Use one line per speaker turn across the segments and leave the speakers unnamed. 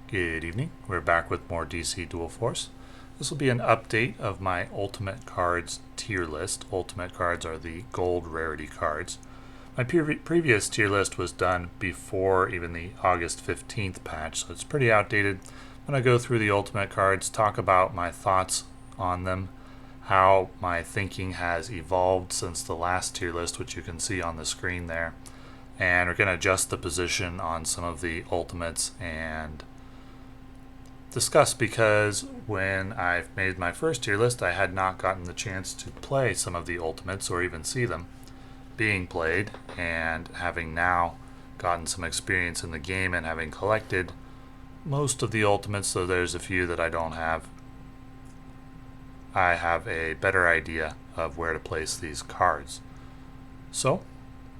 Good evening. We're back with more DC Dual Force. This will be an update of my Ultimate Cards tier list. Ultimate cards are the gold rarity cards. My previous tier list was done before even the August 15th patch, so it's pretty outdated. I'm going to go through the Ultimate cards, talk about my thoughts on them, how my thinking has evolved since the last tier list, which you can see on the screen there. And we're going to adjust the position on some of the Ultimates and discuss, because when I made my first tier list, I had not gotten the chance to play some of the Ultimates or even see them being played, and having now gotten some experience in the game and having collected most of the Ultimates, though there's a few that I don't have, I have a better idea of where to place these cards. So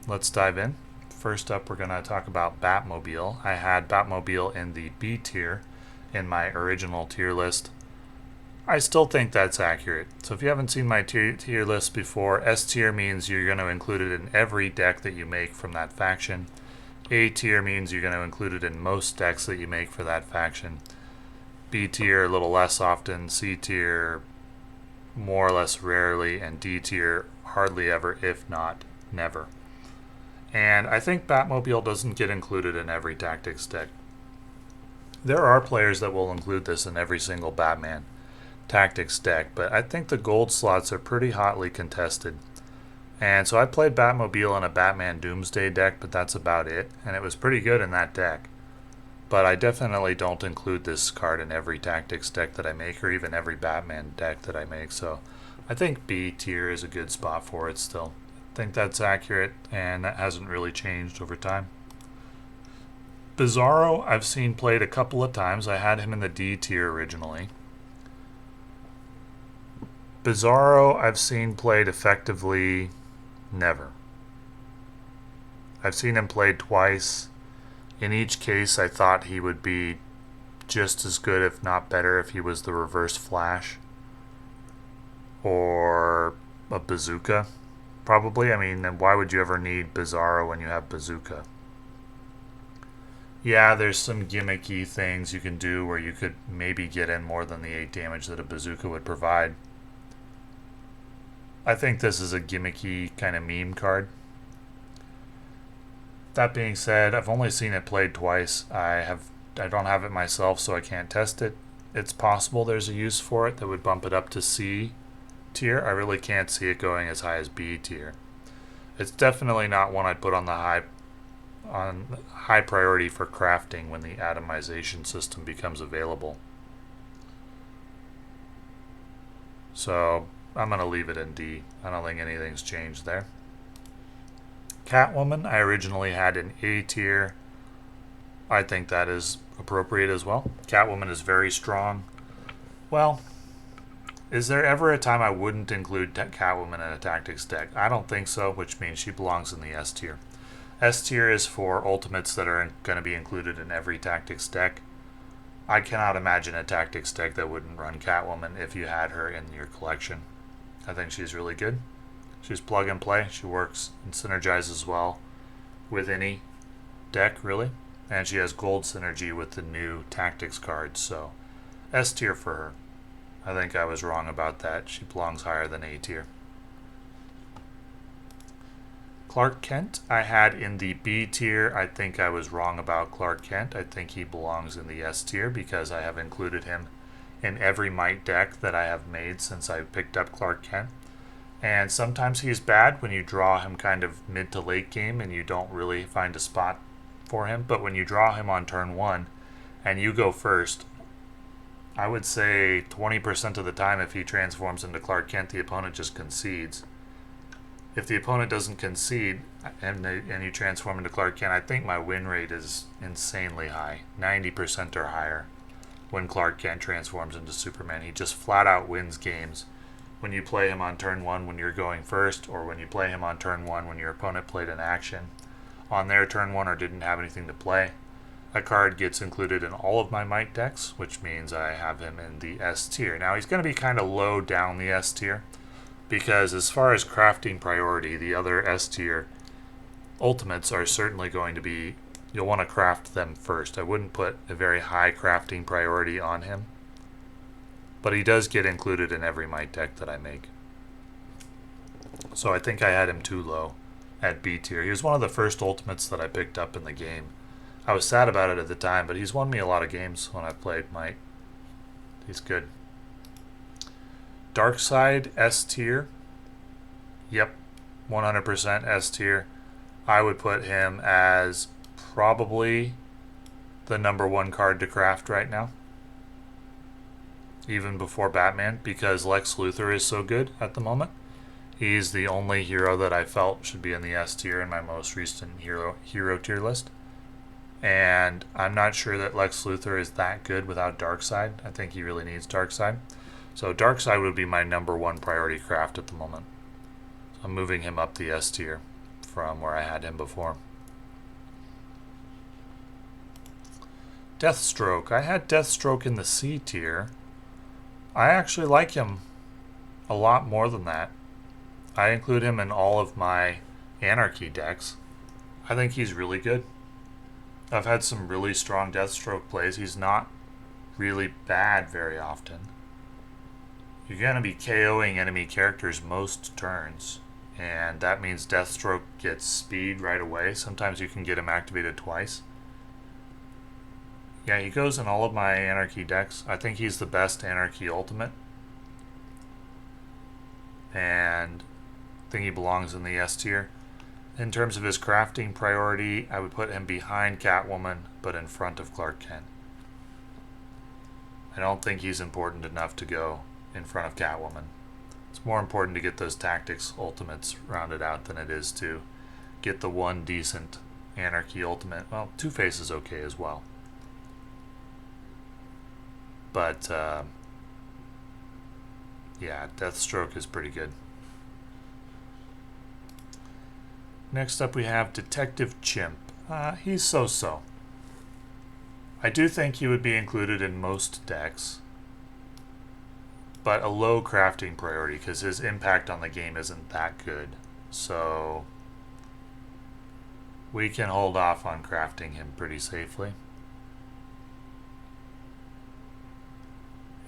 let's dive in. First up, we're going to talk about Batmobile. I had Batmobile in the B tier in my original tier list. I still think that's accurate. So if you haven't seen my tier list before, S tier means you're going to include it in every deck that you make from that faction. A tier means you're going to include it in most decks that you make for that faction. B tier a little less often, C tier more or less rarely, and D tier hardly ever, if not never. And I think Batmobile doesn't get included in every Tactics deck. There are players that will include this in every single Batman Tactics deck, but I think the gold slots are pretty hotly contested. And so I played Batmobile in a Batman Doomsday deck, but that's about it, and it was pretty good in that deck. But I definitely don't include this card in every Tactics deck that I make, or even every Batman deck that I make, so I think B tier is a good spot for it still. I think that's accurate, and that hasn't really changed over time. Bizarro, I've seen played a couple of times. I had him in the D tier originally. Bizarro, I've seen played effectively never. I've seen him played twice. In each case, I thought he would be just as good, if not better, if he was the Reverse Flash or a Bazooka. Probably. I mean, why would you ever need Bizarro when you have Bazooka? Yeah, there's some gimmicky things you can do where you could maybe get in more than the 8 damage that a Bazooka would provide. I think this is a gimmicky kind of meme card. That being said, I've only seen it played twice. I don't have it myself, so I can't test it. It's possible there's a use for it that would bump it up to C tier. I really can't see it going as high as B tier. It's definitely not one I'd put on the high priority for crafting when the atomization system becomes available. So I'm going to leave it in D. I don't think anything's changed there. Catwoman, I originally had in A tier. I think that is appropriate as well. Catwoman is very strong. Well, is there ever a time I wouldn't include Catwoman in a Tactics deck? I don't think so, which means she belongs in the S tier. S tier is for Ultimates that are going to be included in every Tactics deck. I cannot imagine a Tactics deck that wouldn't run Catwoman if you had her in your collection. I think she's really good. She's plug and play. She works and synergizes well with any deck, really. And she has gold synergy with the new Tactics cards, so S tier for her. I think I was wrong about that. She belongs higher than A tier. Clark Kent, I had in the B tier. I think I was wrong about Clark Kent. I think he belongs in the S tier because I have included him in every Might deck that I have made since I picked up Clark Kent. And sometimes he's bad when you draw him kind of mid to late game and you don't really find a spot for him. But when you draw him on turn 1 and you go first, I would say 20% of the time if he transforms into Clark Kent, the opponent just concedes. If the opponent doesn't concede and you transform into Clark Kent, I think my win rate is insanely high, 90% or higher. When Clark Kent transforms into Superman, he just flat out wins games. When you play him on turn 1 when you're going first, or when you play him on turn 1 when your opponent played an action on their turn 1 or didn't have anything to play, a card gets included in all of my Might decks, which means I have him in the S tier. Now, he's going to be kind of low down the S tier, because as far as crafting priority, the other S tier Ultimates are certainly going to be you'll want to craft them first. I wouldn't put a very high crafting priority on him, but he does get included in every might deck that I make. So I think I had him too low at B tier. He was one of the first ultimates that I picked up in the game. I was sad about it at the time, but he's won me a lot of games when I played Might. He's good. Dark Side, S tier. Yep, 100% S tier. I would put him as probably the #1 card to craft right now. Even before Batman, because Lex Luthor is so good at the moment. He's the only hero that I felt should be in the S tier in my most recent hero tier list. And I'm not sure that Lex Luthor is that good without Darkseid. I think he really needs Darkseid. So Darkseid would be my #1 priority craft at the moment. So I'm moving him up the S tier from where I had him before. Deathstroke. I had Deathstroke in the C tier. I actually like him a lot more than that. I include him in all of my Anarchy decks. I think he's really good. I've had some really strong Deathstroke plays. He's not really bad very often. You're going to be KOing enemy characters most turns, and that means Deathstroke gets speed right away. Sometimes you can get him activated twice. Yeah, he goes in all of my Anarchy decks. I think he's the best Anarchy ultimate. And I think he belongs in the S tier. In terms of his crafting priority, I would put him behind Catwoman, but in front of Clark Kent. I don't think he's important enough to go in front of Catwoman. It's more important to get those tactics ultimates rounded out than it is to get the one decent Anarchy ultimate. Well, Two-Face is okay as well. But, yeah, Deathstroke is pretty good. Next up we have Detective Chimp. He's so-so. I do think he would be included in most decks, but a low crafting priority because his impact on the game isn't that good. So we can hold off on crafting him pretty safely.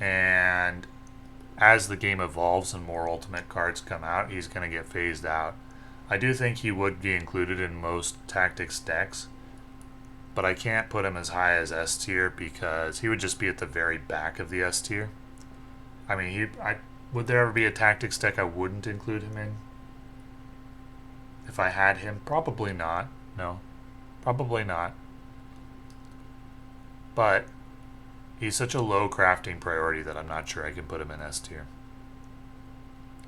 And as the game evolves and more ultimate cards come out, he's going to get phased out. I do think he would be included in most Tactics decks, but I can't put him as high as S tier because he would just be at the very back of the S tier. I mean, would there ever be a Tactics deck I wouldn't include him in? If I had him? Probably not. No, probably not. But he's such a low crafting priority that I'm not sure I can put him in S tier.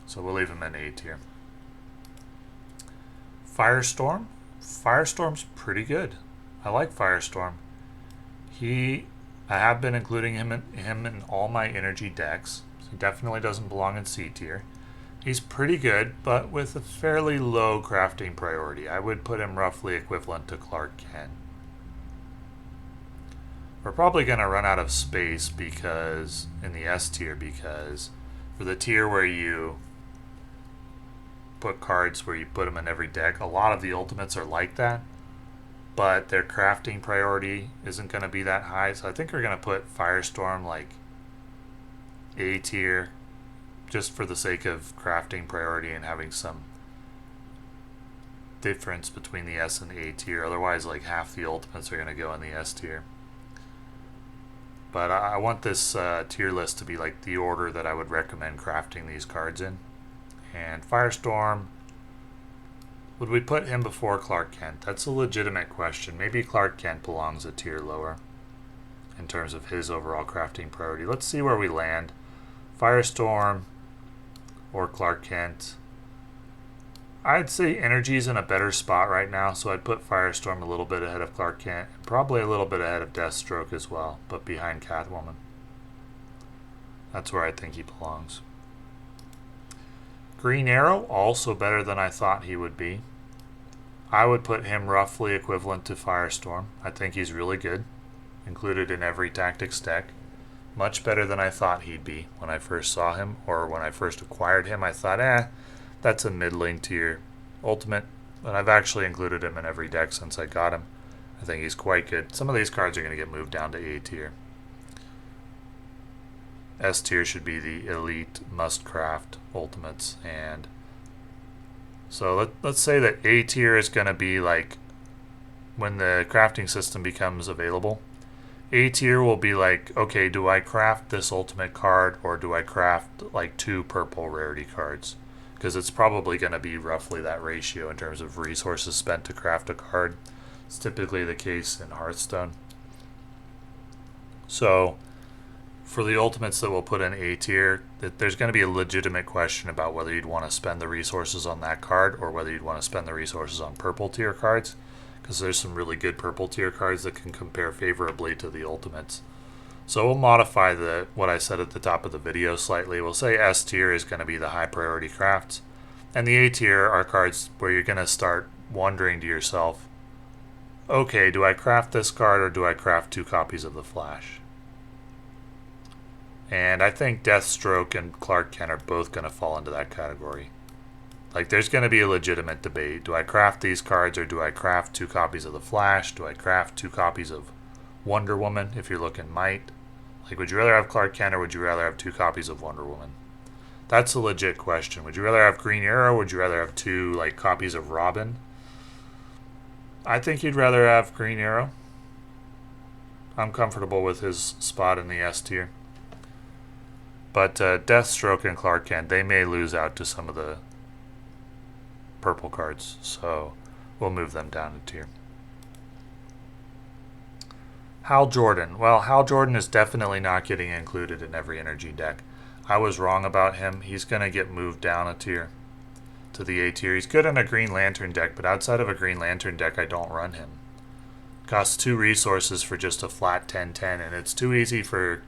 So we'll leave him in A tier. Firestorm. Firestorm's pretty good. I like Firestorm. I have been including him in all my energy decks. So he definitely doesn't belong in C tier. He's pretty good, but with a fairly low crafting priority. I would put him roughly equivalent to Clark Kent. We're probably going to run out of space because in the S tier, because for the tier where you put cards where you put them in every deck, a lot of the ultimates are like that, but their crafting priority isn't going to be that high. So I think we're going to put Firestorm like A tier just for the sake of crafting priority and having some difference between the S and A tier. Otherwise, like half the ultimates are going to go in the S tier. But I want this tier list to be like the order that I would recommend crafting these cards in. And Firestorm, would we put him before Clark Kent? That's a legitimate question. Maybe Clark Kent belongs a tier lower in terms of his overall crafting priority. Let's see where we land. Firestorm or Clark Kent. I'd say Energy's in a better spot right now, so I'd put Firestorm a little bit ahead of Clark Kent. Probably a little bit ahead of Deathstroke as well, but behind Catwoman. That's where I think he belongs. Green Arrow, also better than I thought he would be. I would put him roughly equivalent to Firestorm. I think he's really good. Included in every Tactics deck. Much better than I thought he'd be when I first saw him, or when I first acquired him. I thought, that's a middling tier ultimate. But I've actually included him in every deck since I got him. I think he's quite good. Some of these cards are going to get moved down to A tier. S tier should be the elite must craft ultimates, and so let's say that A tier is going to be like when the crafting system becomes available. A tier will be like, okay, do I craft this ultimate card or do I craft like 2 purple rarity cards? Because it's probably going to be roughly that ratio in terms of resources spent to craft a card. It's typically the case in Hearthstone. So for the ultimates that we'll put in A tier, there's going to be a legitimate question about whether you'd want to spend the resources on that card or whether you'd want to spend the resources on purple tier cards, because there's some really good purple tier cards that can compare favorably to the ultimates. So we'll modify what I said at the top of the video slightly. We'll say S tier is going to be the high priority crafts, and the A tier are cards where you're going to start wondering to yourself, okay, do I craft this card or do I craft 2 copies of the Flash? And I think Deathstroke and Clark Kent are both going to fall into that category. Like, there's going to be a legitimate debate. Do I craft these cards or do I craft 2 copies of the Flash? Do I craft 2 copies of Wonder Woman if you're looking might? Like, would you rather have Clark Kent or would you rather have 2 copies of Wonder Woman? That's a legit question. Would you rather have Green Arrow or would you rather have 2 like copies of Robin? I think you'd rather have Green Arrow. I'm comfortable with his spot in the S tier. But Deathstroke and Clark Kent, they may lose out to some of the purple cards, so we'll move them down a tier. Hal Jordan. Well, Hal Jordan is definitely not getting included in every energy deck. I was wrong about him. He's going to get moved down a tier to the A tier. He's good in a Green Lantern deck, but outside of a Green Lantern deck, I don't run him. Costs 2 resources for just a flat 10/10, and it's too easy for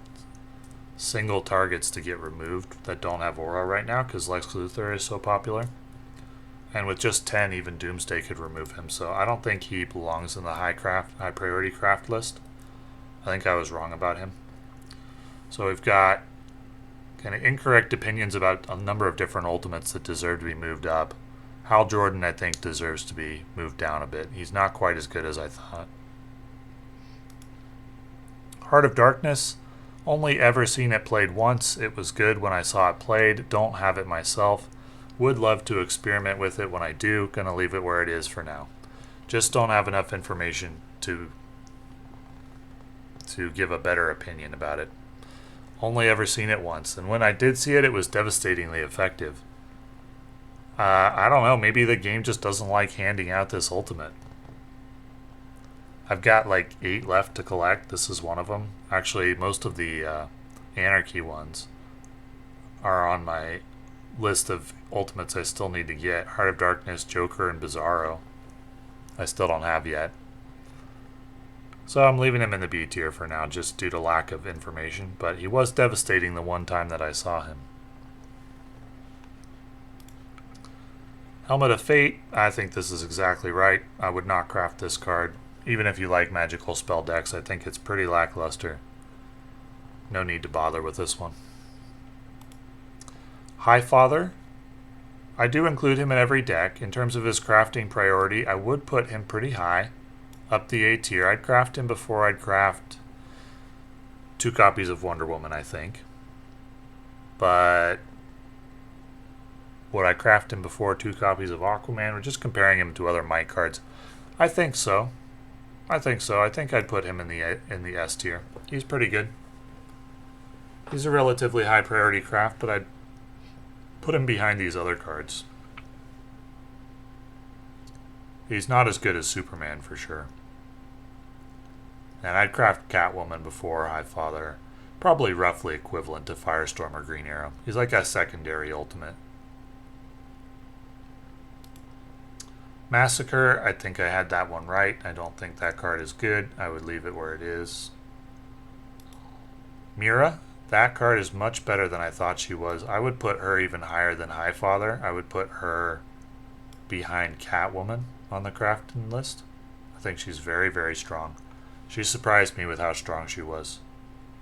single targets to get removed that don't have aura right now because Lex Luthor is so popular. And with just 10, even Doomsday could remove him, so I don't think he belongs in the high priority craft list. I think I was wrong about him. So we've got kind of incorrect opinions about a number of different ultimates that deserve to be moved up. Hal Jordan, I think, deserves to be moved down a bit. He's not quite as good as I thought. Heart of Darkness. Only ever seen it played once. It was good when I saw it played. Don't have it myself. Would love to experiment with it when I do. Gonna leave it where it is for now. Just don't have enough information to give a better opinion about it. Only ever seen it once. And when I did see it, it was devastatingly effective. I don't know. Maybe the game just doesn't like handing out this ultimate. I've got like 8 left to collect. This is one of them. Actually, most of the Anarchy ones are on my list of ultimates I still need to get. Heart of Darkness, Joker, and Bizarro I still don't have yet. So I'm leaving him in the B tier for now just due to lack of information. But he was devastating the one time that I saw him. Helmet of Fate. I think this is exactly right. I would not craft this card. Even if you like magical spell decks, I think it's pretty lackluster. No need to bother with this one. Highfather. I do include him in every deck. In terms of his crafting priority, I would put him pretty high. Up the A tier. I'd craft him before I'd craft 2 copies of Wonder Woman, I think. But would I craft him before 2 copies of Aquaman? We're just comparing him to other Might cards. I think so. I think I'd put him in the S tier. He's pretty good. He's a relatively high priority craft, but I'd put him behind these other cards. He's not as good as Superman for sure. And I'd craft Catwoman before Highfather. Probably roughly equivalent to Firestorm or Green Arrow. He's like a secondary ultimate. Massacre, I think I had that one right. I don't think that card is good. I would leave it where it is. Mira, that card is much better than I thought she was. I would put her even higher than Highfather. I would put her behind Catwoman on the crafting list. I think she's very, very strong. She surprised me with how strong she was.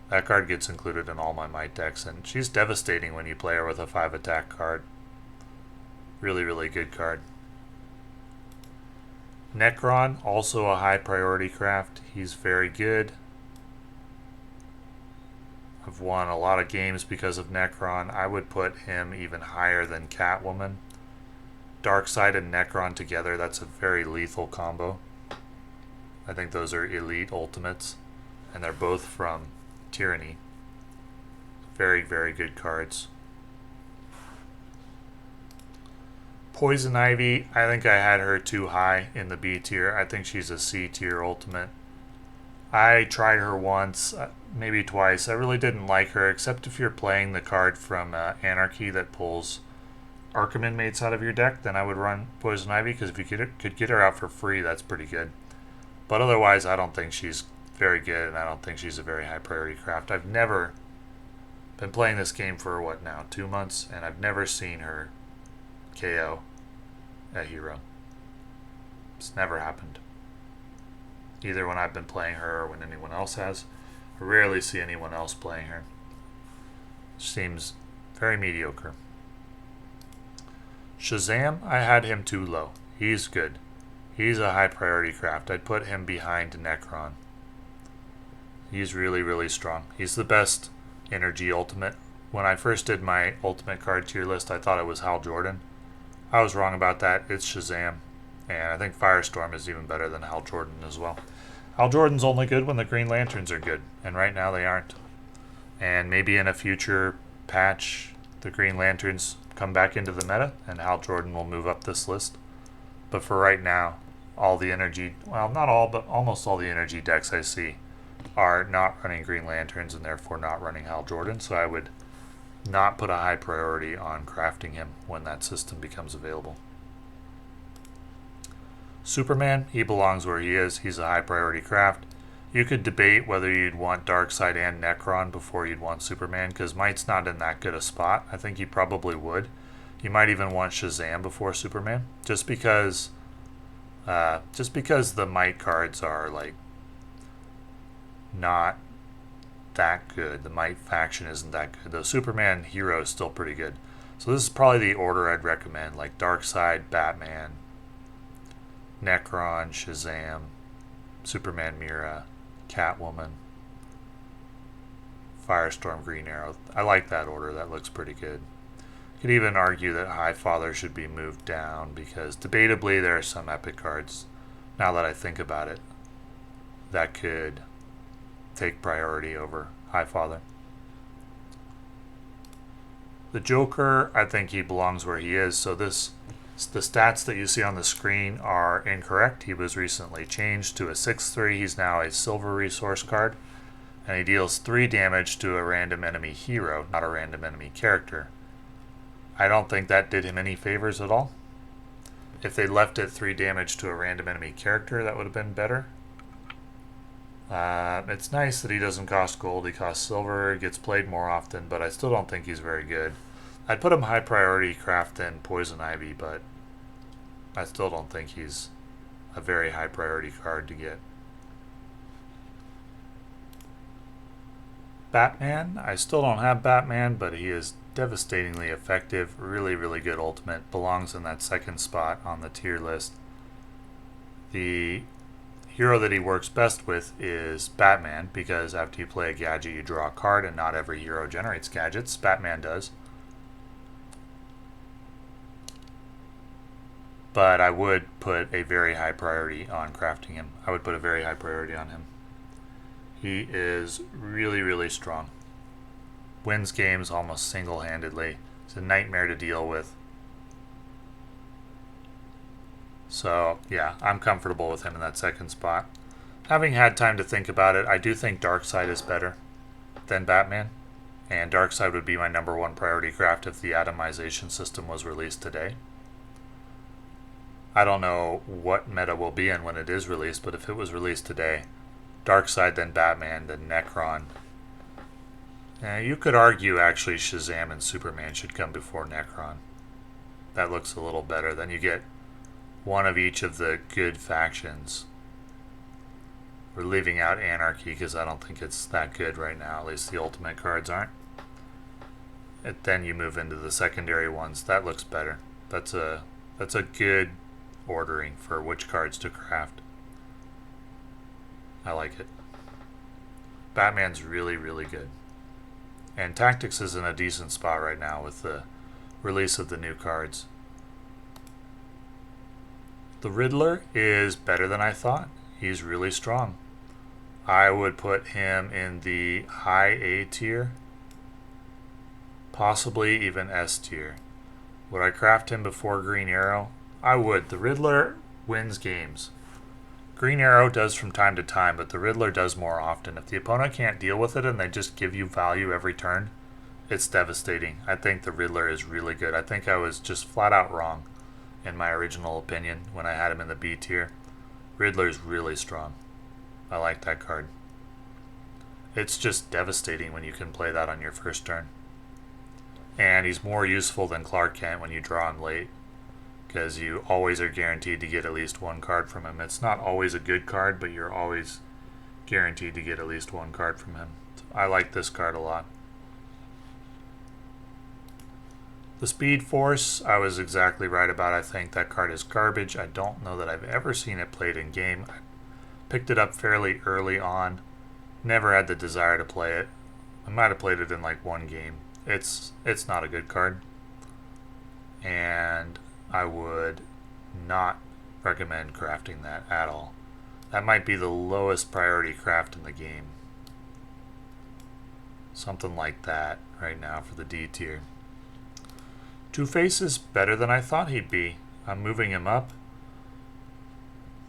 That card gets included in all my Might decks, and she's devastating when you play her with a 5 attack card. Really, really good card. Necron, also a high priority craft. He's very good. I've won a lot of games because of Necron. I would put him even higher than Catwoman. Darkseid and Necron together, that's a very lethal combo. I think those are elite ultimates, and they're both from Tyranny. Very, very good cards. Poison Ivy, I think I had her too high in the B tier. I think she's a C tier ultimate. I tried her once, maybe twice. I really didn't like her, except if you're playing the card from Anarchy that pulls Arkham Inmates out of your deck, then I would run Poison Ivy, because if you could get her out for free, that's pretty good. But otherwise, I don't think she's very good, and I don't think she's a very high priority craft. I've never been playing this game for, what now, 2 months, and I've never seen her KO a hero. It's never happened. Either when I've been playing her or when anyone else has. I rarely see anyone else playing her. Seems very mediocre. Shazam, I had him too low. He's good. He's a high priority craft. I'd put him behind Necron. He's really, really strong. He's the best energy ultimate. When I first did my ultimate card tier list, I thought it was Hal Jordan. I was wrong about that. It's Shazam. And I think Firestorm is even better than Hal Jordan as well. Hal Jordan's only good when the Green Lanterns are good, and right now they aren't. And maybe in a future patch, the Green Lanterns come back into the meta, and Hal Jordan will move up this list. But for right now, all the energy, well, not all, but almost all the energy decks I see are not running Green Lanterns and therefore not running Hal Jordan, so I would not put a high priority on crafting him when that system becomes available. Superman, he belongs where he is. He's a high priority craft. You could debate whether you'd want Darkseid and Necron before you'd want Superman, because Might's not in that good a spot. I think you probably would. You might even want Shazam before Superman, just because the Might cards are like not that good. The Might faction isn't that good. The Superman hero is still pretty good. So this is probably the order I'd recommend, like Darkseid, Batman, Necron, Shazam, Superman Mira, Catwoman, Firestorm, Green Arrow. I like that order. That looks pretty good. You could even argue that Highfather should be moved down, because debatably there are some epic cards, now that I think about it, that could take priority over Highfather. The Joker, I think he belongs where he is, so the stats that you see on the screen are incorrect. He was recently changed to a 6/3. He's now a silver resource card, and he deals 3 damage to a random enemy hero, not a random enemy character. I don't think that did him any favors at all. If they left it 3 damage to a random enemy character, that would have been better. It's nice that he doesn't cost gold. He costs silver, gets played more often, but I still don't think he's very good. I'd put him high priority craft than Poison Ivy, but I still don't think he's a very high priority card to get. Batman, I still don't have Batman, but he is devastatingly effective. Really, really good ultimate. Belongs in that second spot on the tier list. The hero that he works best with is Batman, because after you play a gadget, you draw a card, and not every hero generates gadgets. Batman does. But I would put a very high priority on crafting him. I would put a very high priority on him. He is really, really strong. Wins games almost single-handedly. It's a nightmare to deal with. So, yeah, I'm comfortable with him in that second spot. Having had time to think about it, I do think Darkseid is better than Batman. And Darkseid would be my number 1 priority craft if the atomization system was released today. I don't know what meta will be in when it is released, but if it was released today, Darkseid, then Batman, then Necron. You could argue actually Shazam and Superman should come before Necron. That looks a little better. Then you get one of each of the good factions. We're leaving out Anarchy because I don't think it's that good right now. At least the ultimate cards aren't. Then you move into the secondary ones. That looks better. That's a good ordering for which cards to craft. I like it. Batman's really, really good. And Tactics is in a decent spot right now with the release of the new cards. The Riddler is better than I thought. He's really strong. I would put him in the high A tier, possibly even S tier. Would I craft him before Green Arrow? I would. The Riddler wins games. Green Arrow does from time to time, but the Riddler does more often. If the opponent can't deal with it and they just give you value every turn, it's devastating. I think the Riddler is really good. I think I was just flat out wrong in my original opinion when I had him in the B tier. Riddler's really strong. I like that card. It's just devastating when you can play that on your first turn. And he's more useful than Clark Kent when you draw him late, because you always are guaranteed to get at least one card from him. It's not always a good card, but you're always guaranteed to get at least one card from him. I like this card a lot. The Speed Force, I was exactly right about. I think that card is garbage. I don't know that I've ever seen it played in game. I picked it up fairly early on. Never had the desire to play it. I might have played it in like one game. It's not a good card. And I would not recommend crafting that at all. That might be the lowest priority craft in the game. Something like that right now for the D tier. Two-Face is better than I thought he'd be. I'm moving him up.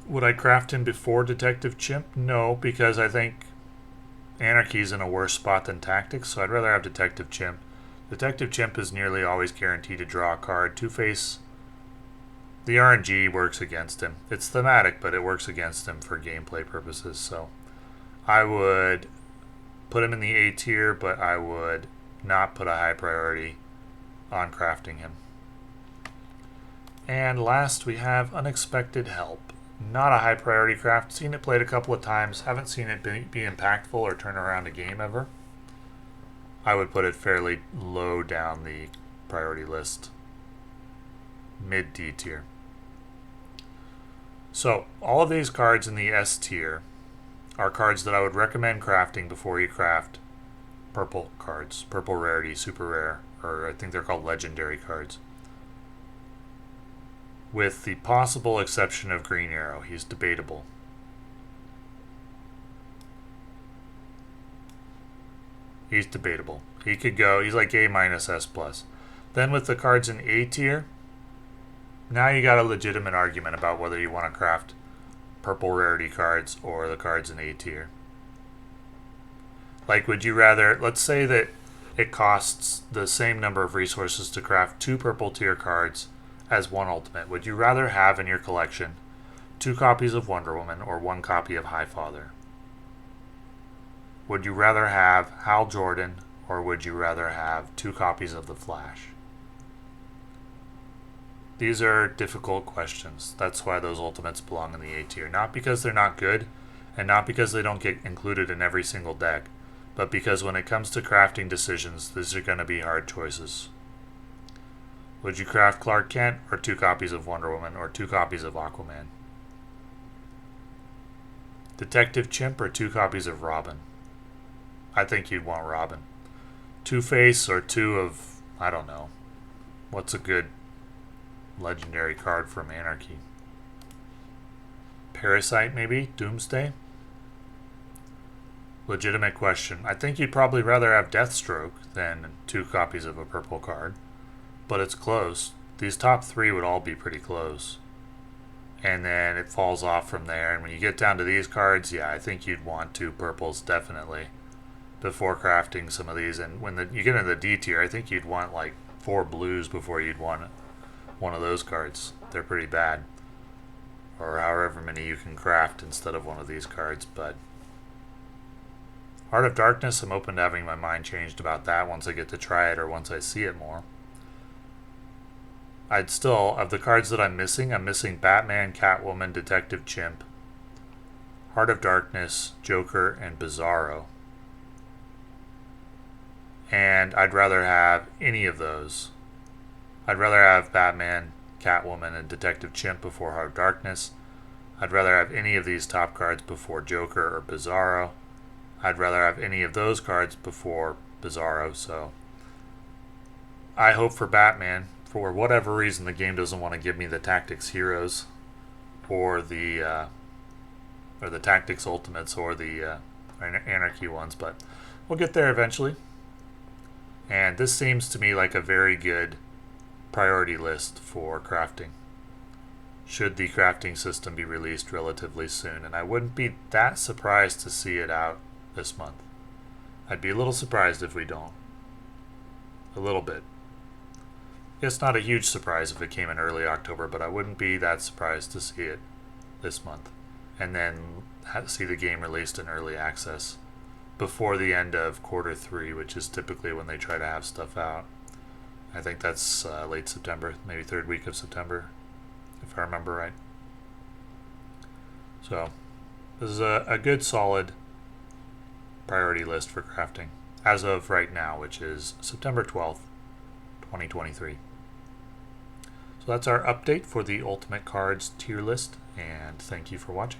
Would I craft him before Detective Chimp? No, because I think Anarchy's in a worse spot than Tactics, so I'd rather have Detective Chimp. Detective Chimp is nearly always guaranteed to draw a card. Two-Face, the RNG works against him. It's thematic, but it works against him for gameplay purposes, so I would put him in the A tier, but I would not put a high priority on crafting him. And last we have Unexpected Help. Not a high priority craft. Seen it played a couple of times. Haven't seen it be impactful or turn around a game ever. I would put it fairly low down the priority list. Mid D tier. So all of these cards in the S tier are cards that I would recommend crafting before you craft purple cards. Purple rarity, super rare, or I think they're called legendary cards. With the possible exception of Green Arrow. He's debatable. He's debatable. He could go, he's like A minus S plus. Then with the cards in A tier, now you got a legitimate argument about whether you want to craft purple rarity cards or the cards in A tier. Like, would you rather, let's say that it costs the same number of resources to craft 2 purple tier cards as 1 ultimate. Would you rather have in your collection 2 copies of Wonder Woman or 1 copy of Highfather? Would you rather have Hal Jordan or would you rather have 2 copies of The Flash? These are difficult questions. That's why those ultimates belong in the A tier. Not because they're not good and not because they don't get included in every single deck, but because when it comes to crafting decisions, these are going to be hard choices. Would you craft Clark Kent or 2 copies of Wonder Woman or 2 copies of Aquaman? Detective Chimp or 2 copies of Robin? I think you'd want Robin. Two-Face or 2 of, I don't know, what's a good legendary card from Anarchy? Parasite maybe? Doomsday? Legitimate question. I think you'd probably rather have Deathstroke than 2 copies of a purple card. But it's close. These top 3 would all be pretty close. And then it falls off from there. And when you get down to these cards, yeah, I think you'd want 2 purples definitely before crafting some of these. And when you get into the D tier, I think you'd want like 4 blues before you'd want one of those cards. They're pretty bad. Or however many you can craft instead of one of these cards, but Heart of Darkness, I'm open to having my mind changed about that once I get to try it or once I see it more. I'd still, of the cards that I'm missing Batman, Catwoman, Detective Chimp, Heart of Darkness, Joker, and Bizarro. And I'd rather have any of those. I'd rather have Batman, Catwoman and Detective Chimp before Heart of Darkness. I'd rather have any of these top cards before Joker or Bizarro. I'd rather have any of those cards before Bizarro, so I hope for Batman. For whatever reason, the game doesn't want to give me the Tactics Heroes or the Tactics Ultimates or the Anarchy ones, but we'll get there eventually. And this seems to me like a very good priority list for crafting, should the crafting system be released relatively soon. And I wouldn't be that surprised to see it out this month. I'd be a little surprised if we don't. A little bit. It's not a huge surprise if it came in early October, but I wouldn't be that surprised to see it this month. And then see the game released in early access before the end of Q3, which is typically when they try to have stuff out. I think that's late September, maybe third week of September, if I remember right. So this is a good, solid priority list for crafting as of right now, which is September 12th, 2023. So that's our update for the Ultimate Cards tier list, and thank you for watching.